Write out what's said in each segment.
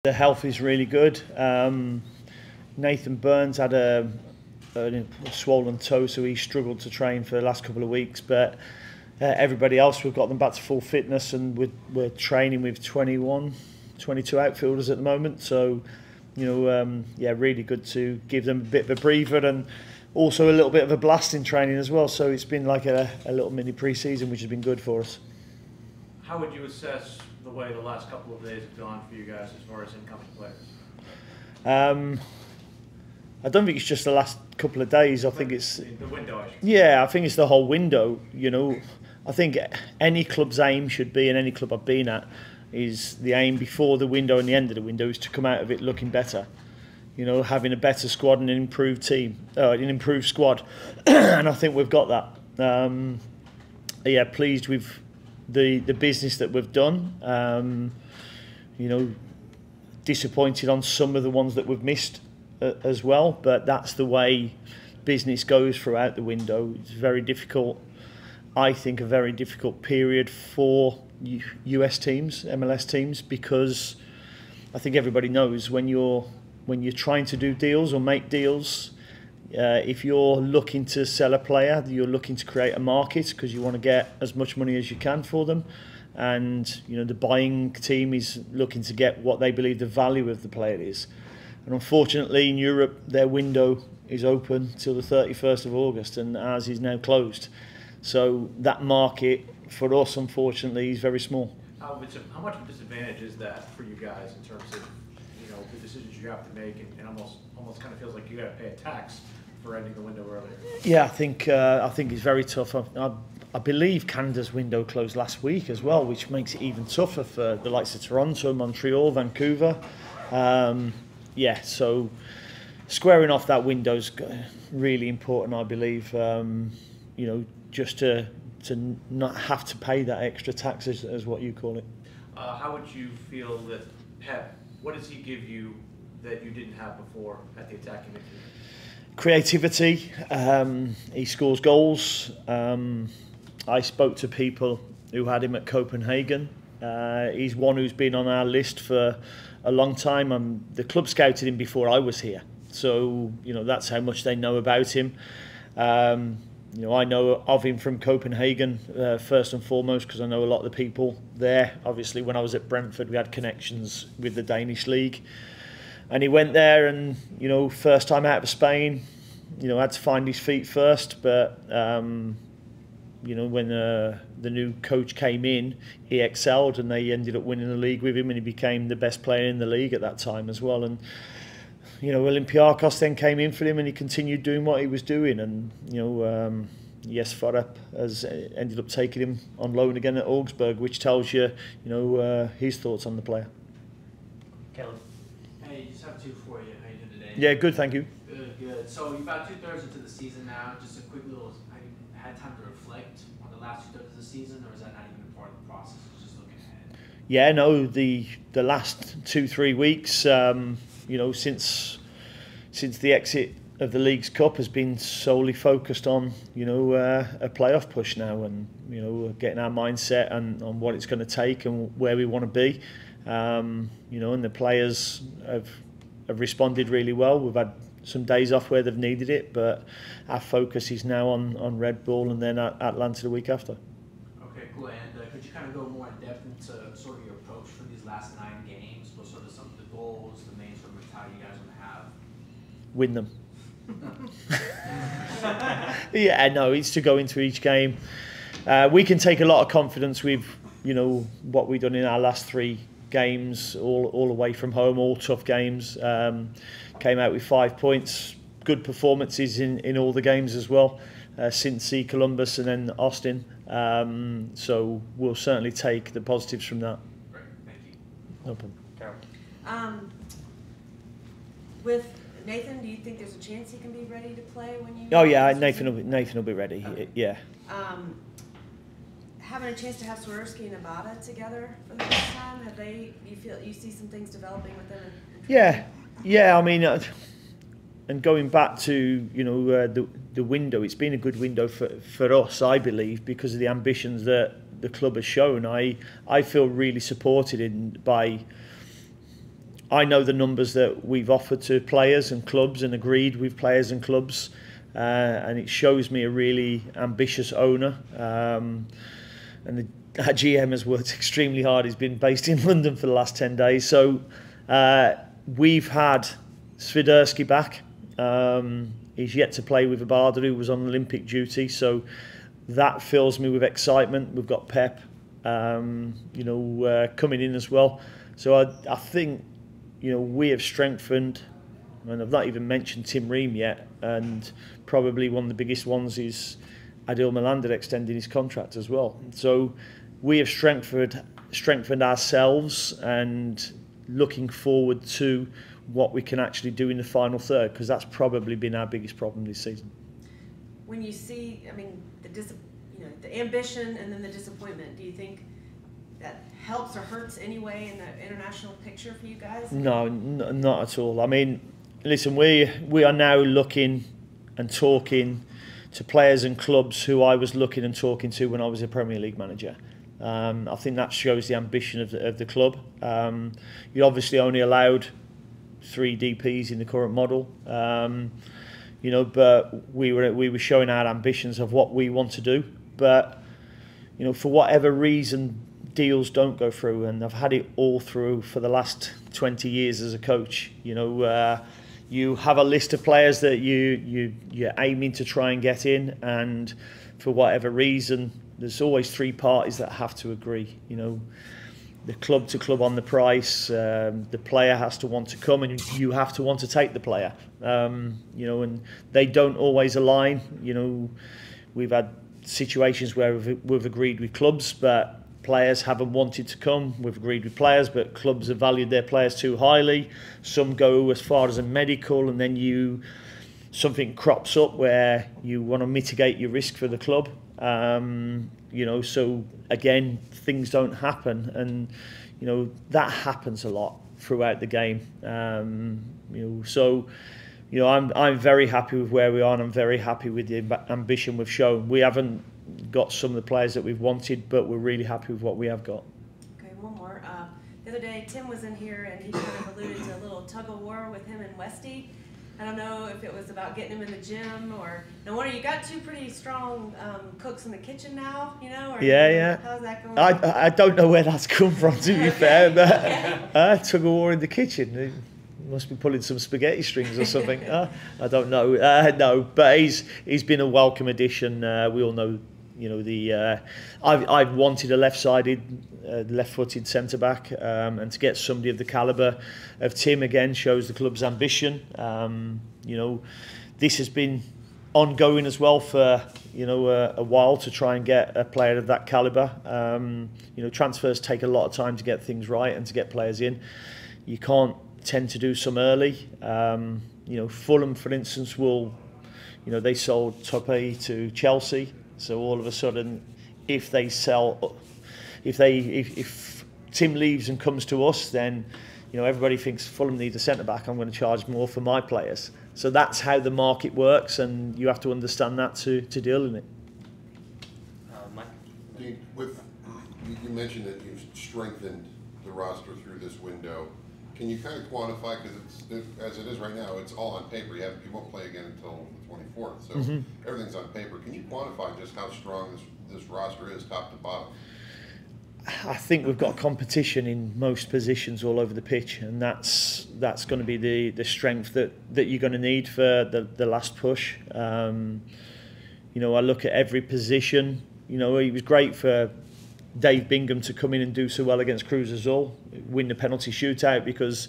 The health is really good. Nathan Burns had a swollen toe, so he struggled to train for the last couple of weeks. But everybody else, we've got them back to full fitness, and we're training with 21, 22 outfielders at the moment. So, yeah, really good to give them a bit of a breather and also a little bit of a blast in training as well. So it's been like a little mini pre-season, which has been good for us. How would you assess the way the last couple of days have gone for you guys as far as incoming players? I don't think it's just the last couple of days. I think it's the window. Yeah, I think it's the whole window. I think any club's aim should be, and any club I've been at, is the aim before the window and the end of the window is to come out of it looking better. Having a better squad and an improved team, an improved squad, and I think we've got that. Yeah, pleased with the business that we've done. Disappointed on some of the ones that we've missed as well, but that's the way business goes throughout the window. It's very difficult, I think, a very difficult period for US teams, MLS teams, because I think everybody knows when you're trying to do deals or make deals, if you're looking to sell a player, you're looking to create a market because you want to get as much money as you can for them. And the buying team is looking to get what they believe the value of the player is. And unfortunately in Europe, their window is open till the 31st of August and ours is now closed. So that market for us, unfortunately, is very small. How much of a disadvantage is that for you guys in terms of the decisions you have to make, and almost kind of feels like you got to pay a tax for ending the window earlier? Yeah, I think it's very tough. I believe Canada's window closed last week as well, which makes it even tougher for the likes of Toronto, Montreal, Vancouver. Yeah, so squaring off that window is really important, I believe. Just to not have to pay that extra tax, as what you call it. How would you feel that Pep? What does he give you that you didn't have before at the attacking midfield? Creativity. He scores goals. I spoke to people who had him at Copenhagen. He's one who's been on our list for a long time. The club scouted him before I was here, so that's how much they know about him. I know of him from Copenhagen first and foremost because I know a lot of the people there. Obviously, when I was at Brentford, we had connections with the Danish league, and he went there and first time out of Spain, had to find his feet first, but when the new coach came in, he excelled and they ended up winning the league with him, and he became the best player in the league at that time as well. And Olympiacos then came in for him and he continued doing what he was doing, and yes, Farap has ended up taking him on loan again at Augsburg, which tells you his thoughts on the player. Caleb. Hey, just have two for you. How you doing today? Yeah, good, thank you. Good. So you're about 2/3 into the season now. Just a quick little, have you had time to reflect on the last 2/3 of the season, or is that not even a part of the process? It's just looking ahead. Yeah, no, the last 2-3 weeks, since the exit of the League's Cup has been solely focused on a playoff push now, and getting our mindset on what it's going to take and where we want to be. And the players have responded really well. We've had some days off where they've needed it, but our focus is now on Red Bull and then Atlanta the week after. Okay, cool. And could you kind of go more in depth into sort of your approach for these last 9 games? What sort of some of the goals, the main sort of mentality you guys want to have? Win them. Yeah, no, it's to go into each game. We can take a lot of confidence with what we've done in our last 3 games, all away from home, all tough games. Came out with 5 points, good performances in all the games as well, Cincy, Columbus and then Austin. So we'll certainly take the positives from that. Great, thank you. No problem. Carol. With Nathan, do you think there's a chance he can be ready to play when you? Oh yeah, Nathan will be ready. Okay. Yeah. Having a chance to have Swiderski and Abada together for the first time, you see some things developing with them? Yeah. I mean, and going back to the window, it's been a good window for us, I believe, because of the ambitions that the club has shown. I feel really supported by I know the numbers that we've offered to players and clubs and agreed with players and clubs, and it shows me a really ambitious owner. And our GM has worked extremely hard. He's been based in London for the last 10 days. So we've had Swiderski back. He's yet to play with Abada, who was on Olympic duty. So that fills me with excitement. We've got Pep, coming in as well. So I think, we have strengthened, and I've not even mentioned Tim Ream yet, and probably one of the biggest ones is Adil Melander extending his contract as well. So we have strengthened ourselves and looking forward to what we can actually do in the final third, because that's probably been our biggest problem this season. When you see, the ambition and then the disappointment, do you think that helps or hurts anyway in the international picture for you guys? No, not at all. I mean, listen, we are now looking and talking to players and clubs who I was looking and talking to when I was a Premier League manager. I think that shows the ambition of the club. You obviously only allowed 3 DPs in the current model, but we were showing our ambitions of what we want to do. But for whatever reason, deals don't go through, and I've had it all through for the last 20 years as a coach. You have a list of players that you're aiming to try and get in, and for whatever reason, there's always 3 parties that have to agree. The club to club on the price, the player has to want to come, and you have to want to take the player. And they don't always align. We've had situations where we've agreed with clubs, but players haven't wanted to come. We've agreed with players, but clubs have valued their players too highly. Some go as far as a medical, and then something crops up where you want to mitigate your risk for the club. So again, things don't happen, and that happens a lot throughout the game. I'm very happy with where we are, and I'm very happy with the ambition we've shown. We haven't got some of the players that we've wanted, but we're really happy with what we have got. Okay, one more. The other day, Tim was in here, and he kind of alluded to a little tug-of-war with him and Westy. I don't know if it was about getting him in the gym, or no wonder you got 2 pretty strong cooks in the kitchen now, Or, yeah. How's that going? I don't know where that's come from, to be fair, but tug-of-war in the kitchen. Must be pulling some spaghetti strings or something. I don't know. No, but he's been a welcome addition. We all know, I've wanted a left-footed centre back, and to get somebody of the calibre of Tim again shows the club's ambition. This has been ongoing as well for a while to try and get a player of that calibre. Transfers take a lot of time to get things right and to get players in. You can't tend to do some early. Fulham, for instance, they sold Tope to Chelsea. So all of a sudden, if Tim leaves and comes to us, then everybody thinks Fulham needs a centre back. I'm going to charge more for my players. So that's how the market works, and you have to understand that to deal in it. Mike, Dean, you mentioned that you've strengthened the roster through this window. Can you kind of quantify, because as it is right now, it's all on paper. You won't play again until the 24th, so everything's on paper. Can you quantify just how strong this roster is, top to bottom? I think we've got competition in most positions all over the pitch, and that's going to be the strength that you're going to need for the last push. I look at every position. It was great for Dave Bingham to come in and do so well against Cruz Azul, win the penalty shootout, because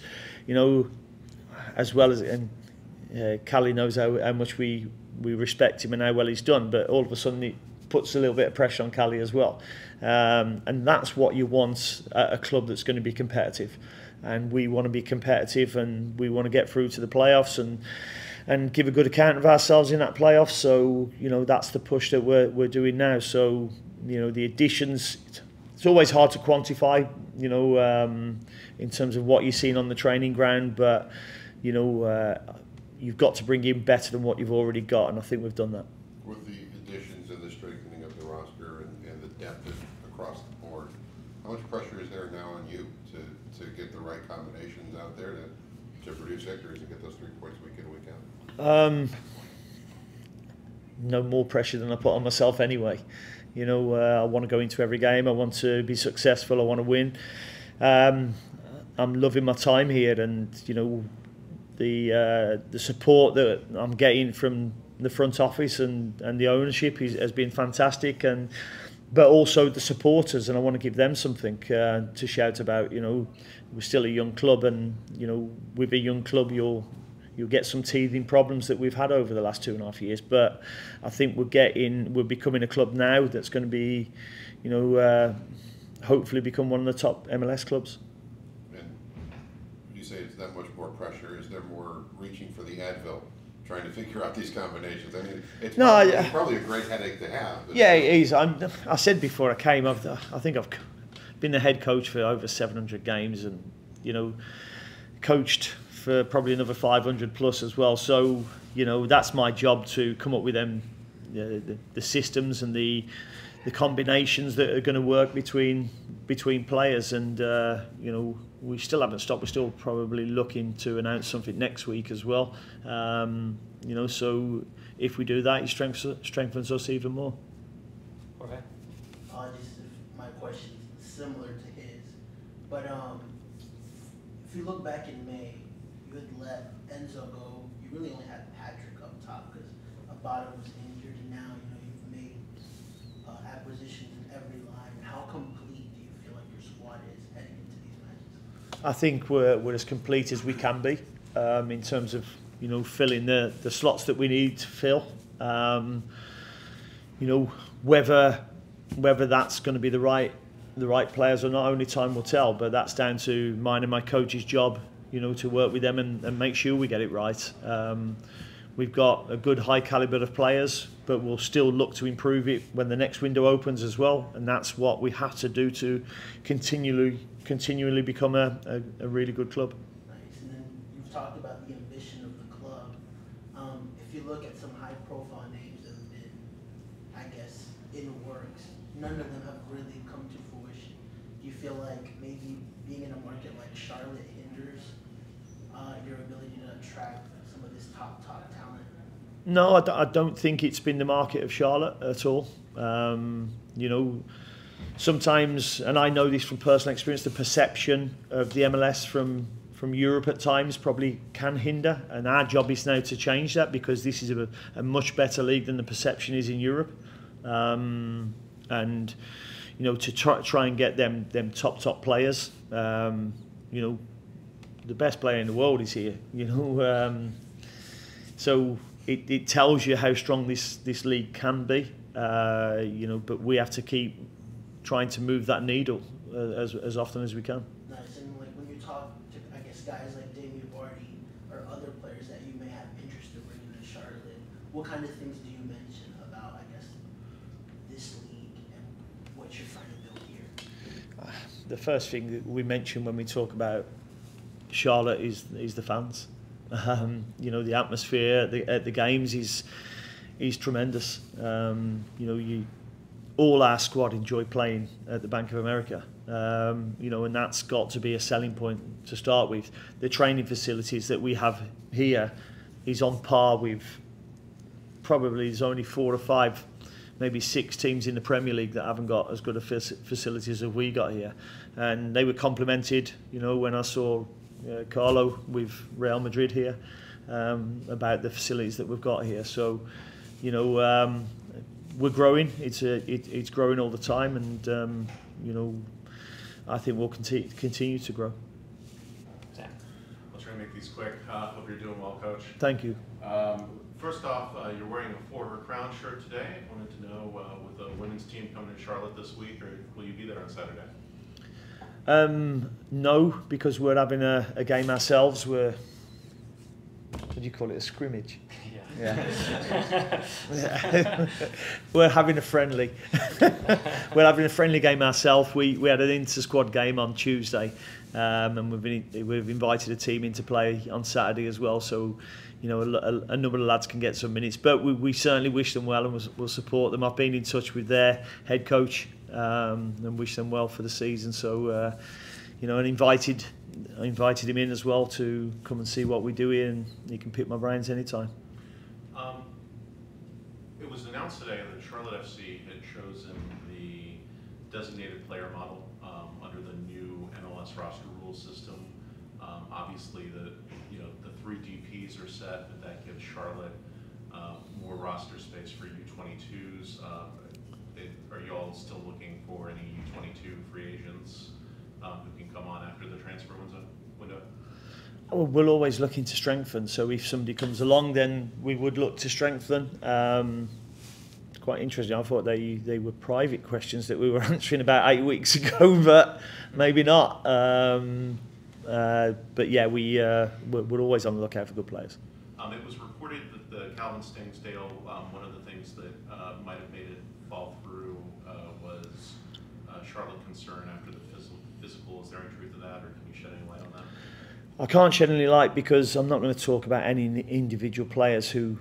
as well as Callie knows how much we respect him and how well he's done, but all of a sudden it puts a little bit of pressure on Callie as well, and that's what you want at a club that's going to be competitive, and we want to be competitive, and we want to get through to the playoffs and give a good account of ourselves in that playoff. So that's the push that we're doing now. So the additions, it's always hard to quantify, in terms of what you're seeing on the training ground, but, you've got to bring in better than what you've already got, and I think we've done that. With the additions and the strengthening of the roster and the depth across the board, how much pressure is there now on you to get the right combinations out there produce victories and get those 3 points week in, week out? No more pressure than I put on myself anyway. You know, I want to go into every game. I want to be successful. I want to win. I'm loving my time here, and you know, the support that I'm getting from the front office and the ownership has been fantastic, but also the supporters, and I want to give them something to shout about. You know, we're still a young club, and you know, with a young club, you'll get some teething problems that we've had over the last 2.5 years. But I think we're becoming a club now that's going to be, you know, hopefully become one of the top MLS clubs. And you say it's that much more pressure. Is there more reaching for the Advil, trying to figure out these combinations? I mean, it's probably a great headache to have. Yeah, it is. I said before I came, I think I've been the head coach for over 700 games, and you know, coached for probably another 500 plus as well. So you know, that's my job, to come up with them, the systems and the combinations that are going to work between players. And you know, we still haven't stopped. We're still probably looking to announce something next week as well. You know, so if we do that, it strengthens us even more. Okay. Just my question is similar to his, but if you look back in May, you had let Enzo go. You really only had Patrick up top because Abada was injured, and now you know you've made acquisitions in every line. How complete do you feel like your squad is heading into these matches? I think we're as complete as we can be in terms of, you know, filling the slots that we need to fill. You know, whether that's going to be the right players or not, only time will tell. But that's down to mine and my coach's job, you know, to work with them and make sure we get it right. We've got a good high calibre of players, but we'll still look to improve it when the next window opens as well. And that's what we have to do to continually become a really good club. Nice. And then you've talked about the ambition of the club. If you look at some high-profile names that have been, I guess, in works, none of them have really come to fruition. Do you feel like maybe being in a market like Charlotte hinders your ability to attract some of this top talent? No, I don't think it's been the market of Charlotte at all. You know, sometimes, and I know this from personal experience, the perception of the MLS from Europe at times probably can hinder, and our job is now to change that, because this is a much better league than the perception is in Europe. And you know, to try and get them top players. You know, the best player in the world is here. You know, so it tells you how strong this league can be. You know, but we have to keep trying to move that needle as often as we can. Nice. And like when you talk to, I guess, guys like Damien Vardy or other players that you may have interest in bringing to Charlotte, what kind of things do you mention about, I guess, this league and what you're trying to build here? The first thing that we mention when we talk about Charlotte is the fans. You know, the atmosphere at the games is tremendous. You know, all our squad enjoy playing at the Bank of America. You know, and that's got to be a selling point to start with. The training facilities that we have here is on par with, probably there's only 4 or 5, maybe 6 teams in the Premier League that haven't got as good a facilities as we got here. And they were complimented, you know, when I saw Carlo with Real Madrid here, about the facilities that we've got here. So, you know, we're growing. It's growing all the time, and you know, I think we'll continue to grow. Sam. I'll try to make these quick. Hope you're doing well, Coach. Thank you. First off, you're wearing a For Her Crown shirt today. I wanted to know, with the women's team coming to Charlotte this week, or will you be there on Saturday? No, because we're having a game ourselves. What do you call it? A scrimmage? Yeah. We're having a friendly. We're having a friendly game ourselves. We had an inter-squad game on Tuesday, and we've invited a team in to play on Saturday as well. So, you know, a number of lads can get some minutes. But we certainly wish them well, and we'll support them. I've been in touch with their head coach and wish them well for the season. So, you know, and invited I invited him in as well to come and see what we do here, and he can pick my brains anytime. It was announced today that Charlotte FC had chosen the designated player model under the new MLS roster rules system. Obviously, the 3 DPs are set, but that gives Charlotte more roster space for U22s. Are you all still looking for any U22 free agents who can come on after the transfer window? Well, we're always looking to strengthen, so if somebody comes along, then we would look to strengthen. It's quite interesting. I thought they were private questions that we were answering about 8 weeks ago, but maybe not. But yeah, we're always on the lookout for good players. It was reported that the Calvin Stingsdale, one of the things that might have made it fall through was Charlotte concern after the physical. Is there any truth to that, or can you shed any light on that? I can't shed any light because I'm not going to talk about any individual players who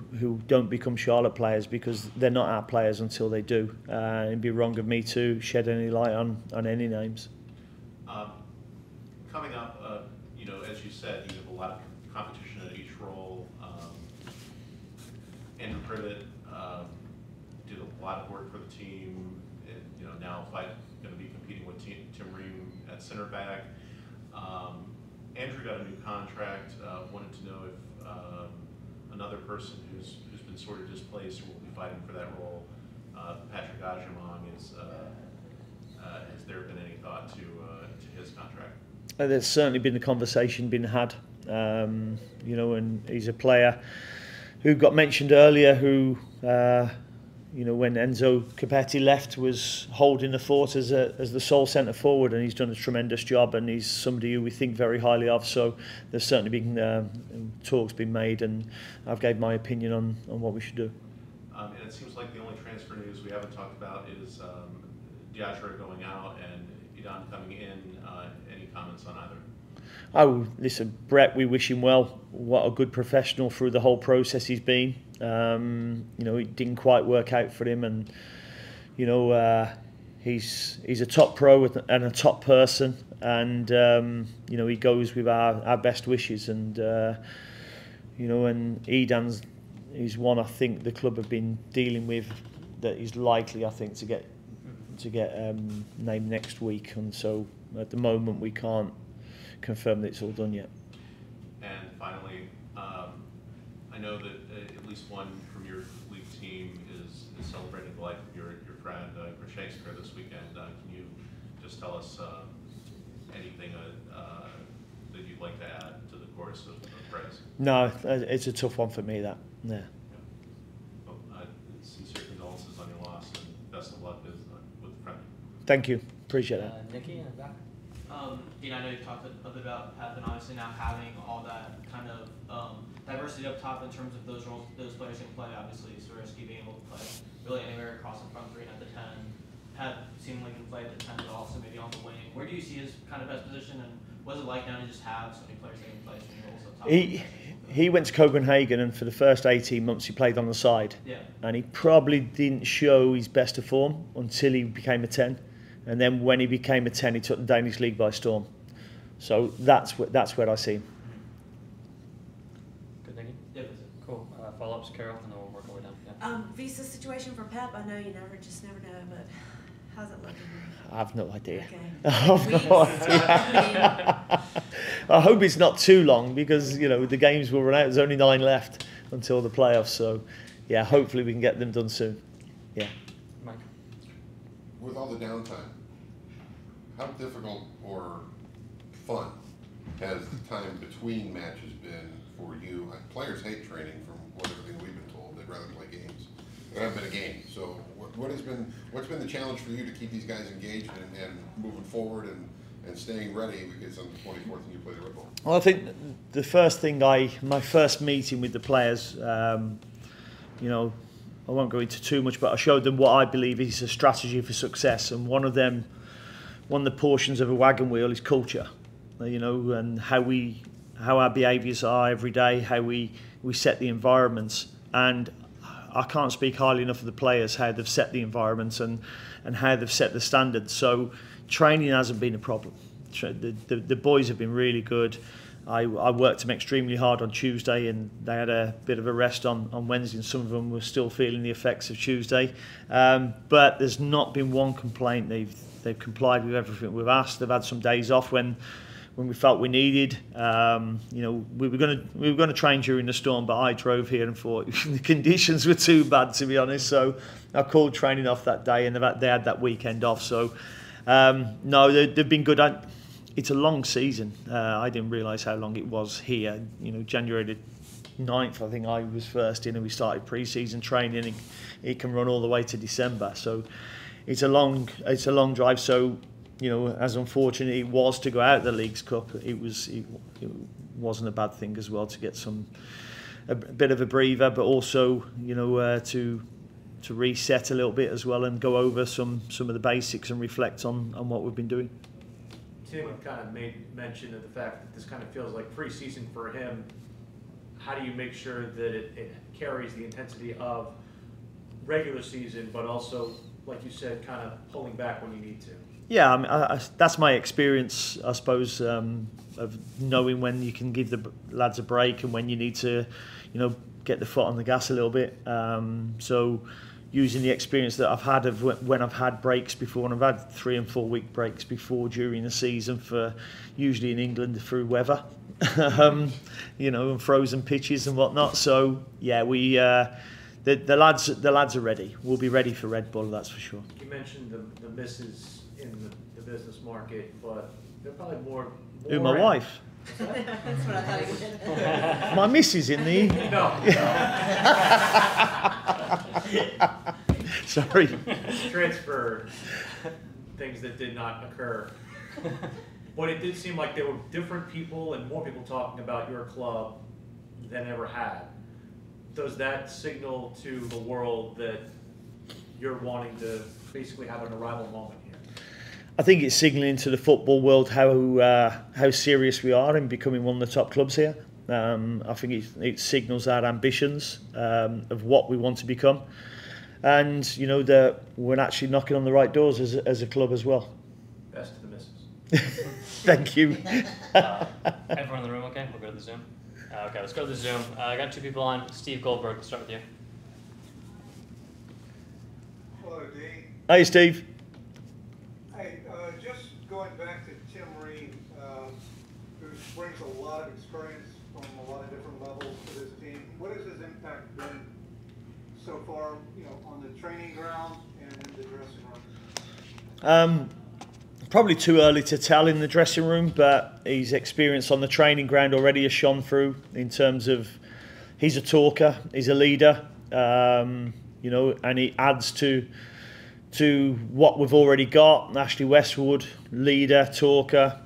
don't become Charlotte players, because they're not our players until they do. It'd be wrong of me to shed any light on any names. Coming up, as you said, you have a lot of competition at each role. Andrew Privet did a lot of work for the team, and now going to be competing with Tim Ream at center back. Andrew got a new contract. Wanted to know if another person who's been sort of displaced or will be fighting for that role, Patrick Ajamong, has there been any thought to his contract? There's certainly been a conversation been had, and he's a player who got mentioned earlier, who when Enzo Capetti left, was holding the fort as the sole centre forward, and he's done a tremendous job, and he's somebody who we think very highly of. So there's certainly been talks been made, and I've gave my opinion on what we should do. And it seems like the only transfer news we haven't talked about is Diatra going out and Idan coming in. Any comments on either? Oh, listen, Brett, we wish him well. What a good professional through the whole process he's been. It didn't quite work out for him, and he's a top pro and a top person, and he goes with our best wishes, and and Edan's is one I think the club have been dealing with that is likely, I think, to get named next week, and so at the moment we can't confirm that it's all done yet. And finally, I know that at least one from your league team is celebrating the life of your friend Shakespeare this weekend. Can you just tell us anything that you'd like to add to the chorus of praise? No, it's a tough one for me, that. Yeah. Well, sincere condolences on your loss, and best of luck with the friend. Thank you. Appreciate that. Nikki in the back. I know you talked a bit about Pep, and obviously now having all that kind of diversity up top in terms of those roles, those players can play. Obviously, Swiderski being able to play really anywhere across the front three and at the 10. Pep seemingly can play at the 10, but also maybe on the wing. Where do you see his kind of best position, and what's it like now to just have so many players that can play so many roles up top? He went to Copenhagen, and for the first 18 months he played on the side. Yeah. And he probably didn't show his best of form until he became a 10. And then when he became a 10, he took the Danish league by storm. So that's where I see him. Good, Nikki? Yeah, Cool. Follow-ups, Carol, and then we'll work our way down. Yeah. Visa situation for Pep, I know you never know, but how's it looking? I have no idea. Okay. I have no idea. I hope it's not too long, because the games will run out. There's only 9 left until the playoffs. So yeah, hopefully we can get them done soon. Yeah. Mike? With all the downtime, how difficult or fun has the time between matches been for you? Players hate training, from everything we've been told. They'd rather play games. There hasn't been a game. So what's been the challenge for you to keep these guys engaged and moving forward and staying ready, because on the 24th you play the Red Bull? Well, I think the first thing my first meeting with the players, I won't go into too much, but I showed them what I believe is a strategy for success, and one of the portions of a wagon wheel is culture, and how our behaviours are every day, how we set the environments. And I can't speak highly enough of the players, how they've set the environments and how they've set the standards. So training hasn't been a problem. the boys have been really good. I worked them extremely hard on Tuesday, and they had a bit of a rest on Wednesday, and some of them were still feeling the effects of Tuesday. But there's not been one complaint. They've complied with everything we've asked. They've had some days off when we felt we needed. We were going to train during the storm, but I drove here and thought the conditions were too bad, to be honest. So I called training off that day, and they had that weekend off. So no, they've been good. It's a long season. I didn't realise how long it was here. January the 9th, I think I was first in, and we started pre-season training. And it can run all the way to December. So it's a long drive. So as unfortunate it was to go out of the Leagues Cup, it wasn't a bad thing as well to get a bit of a breather, but also to reset a little bit as well and go over some of the basics and reflect on what we've been doing. Tim kind of made mention of the fact that this kind of feels like pre-season for him. How do you make sure that it carries the intensity of regular season, but also, like you said, kind of pulling back when you need to? Yeah, I mean, that's my experience, I suppose, of knowing when you can give the lads a break and when you need to, get the foot on the gas a little bit. So using the experience that I've had of when I've had breaks before, and I've had 3 and 4 week breaks before during the season, for usually in England through weather, and frozen pitches and whatnot. So yeah, the lads are ready. We'll be ready for Red Bull, that's for sure. You mentioned the misses in the business market, but they're probably more. Who, my wife? That's what I thought you did. My missus in the... No. Sorry. Transfer things that did not occur. But it did seem like there were different people and more people talking about your club than ever had. Does that signal to the world that you're wanting to basically have an arrival moment here? I think it's signalling to the football world how serious we are in becoming one of the top clubs here. I think it signals our ambitions of what we want to become, and that we're actually knocking on the right doors as a club as well. Best to the missus. Thank you. Everyone in the room okay? We'll go to the Zoom. Okay, let's go to the Zoom. I got 2 people on. Steve Goldberg, let's start with you. Hello, Dean. Hey, Steve. Hey, just going back to Tim Ream, who brings a lot of experience from a lot of different levels to this team. What has his impact been so far, on the training ground and in the dressing room? Probably too early to tell in the dressing room, but his experience on the training ground already has shone through in terms of he's a talker, he's a leader, and he adds to what we've already got. Ashley Westwood, leader, talker,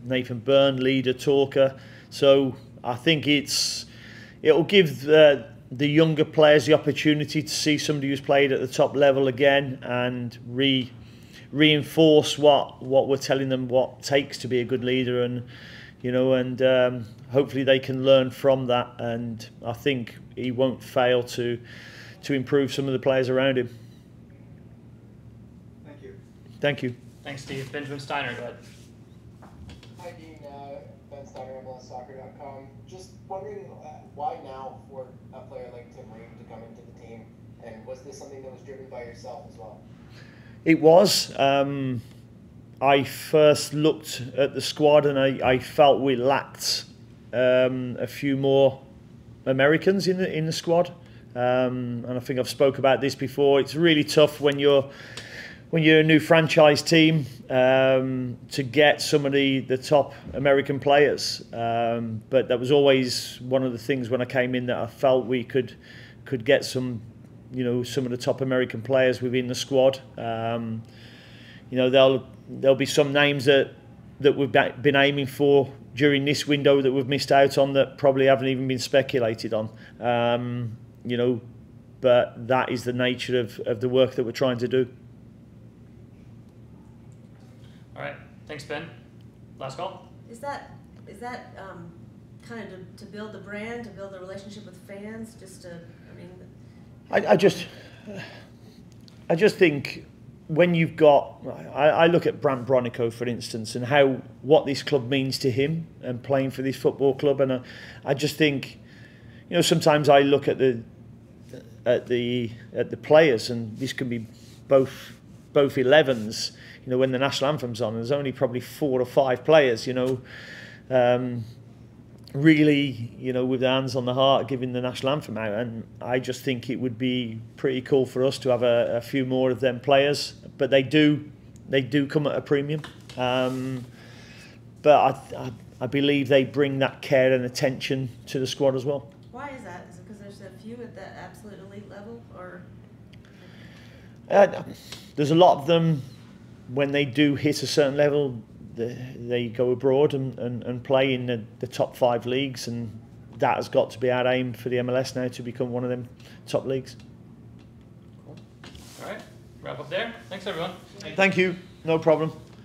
Nathan Byrne, leader, talker. So I think it'll give the younger players the opportunity to see somebody who's played at the top level again and reinforce what we're telling them what takes to be a good leader, and hopefully they can learn from that, and I think he won't fail to improve some of the players around him. Thank you. Thank you. Thanks, Steve. Benjamin Steiner, go ahead. Hi, Dean. Ben Steiner, MLSsoccer.com. Just wondering why now for a player like Tim Ream to come into the team, and was this something that was driven by yourself as well? It was. I first looked at the squad and I felt we lacked a few more Americans in the squad. And I think I've spoke about this before. It's really tough when you're a new franchise team to get some of the top American players. But that was always one of the things when I came in that I felt we could get some of the top American players within the squad. There'll be some names that we've been aiming for during this window that we've missed out on that probably haven't even been speculated on. But that is the nature of the work that we're trying to do. All right, thanks, Ben. Last call. Is that kind of to build the brand, to build a relationship with fans, just to, I just think when you've got, I look at Brant Bronico, for instance, and what this club means to him and playing for this football club, and I just think, you know, sometimes I look at the players, and this can be both 11s. You know, when the national anthem's on, there's only probably 4 or 5 players, you know, really, you know, with their hands on the heart, giving the national anthem out. And I just think it would be pretty cool for us to have a few more of them players. But they do come at a premium. But I believe they bring that care and attention to the squad as well. Why is that? Is it because there's a few at the absolute elite level, or? There's a lot of them. When they do hit a certain level, they go abroad and play in the top 5 leagues, and that has got to be our aim for the MLS now, to become one of them top leagues. Cool. All right, wrap up there. Thanks, everyone. Thank you. No problem.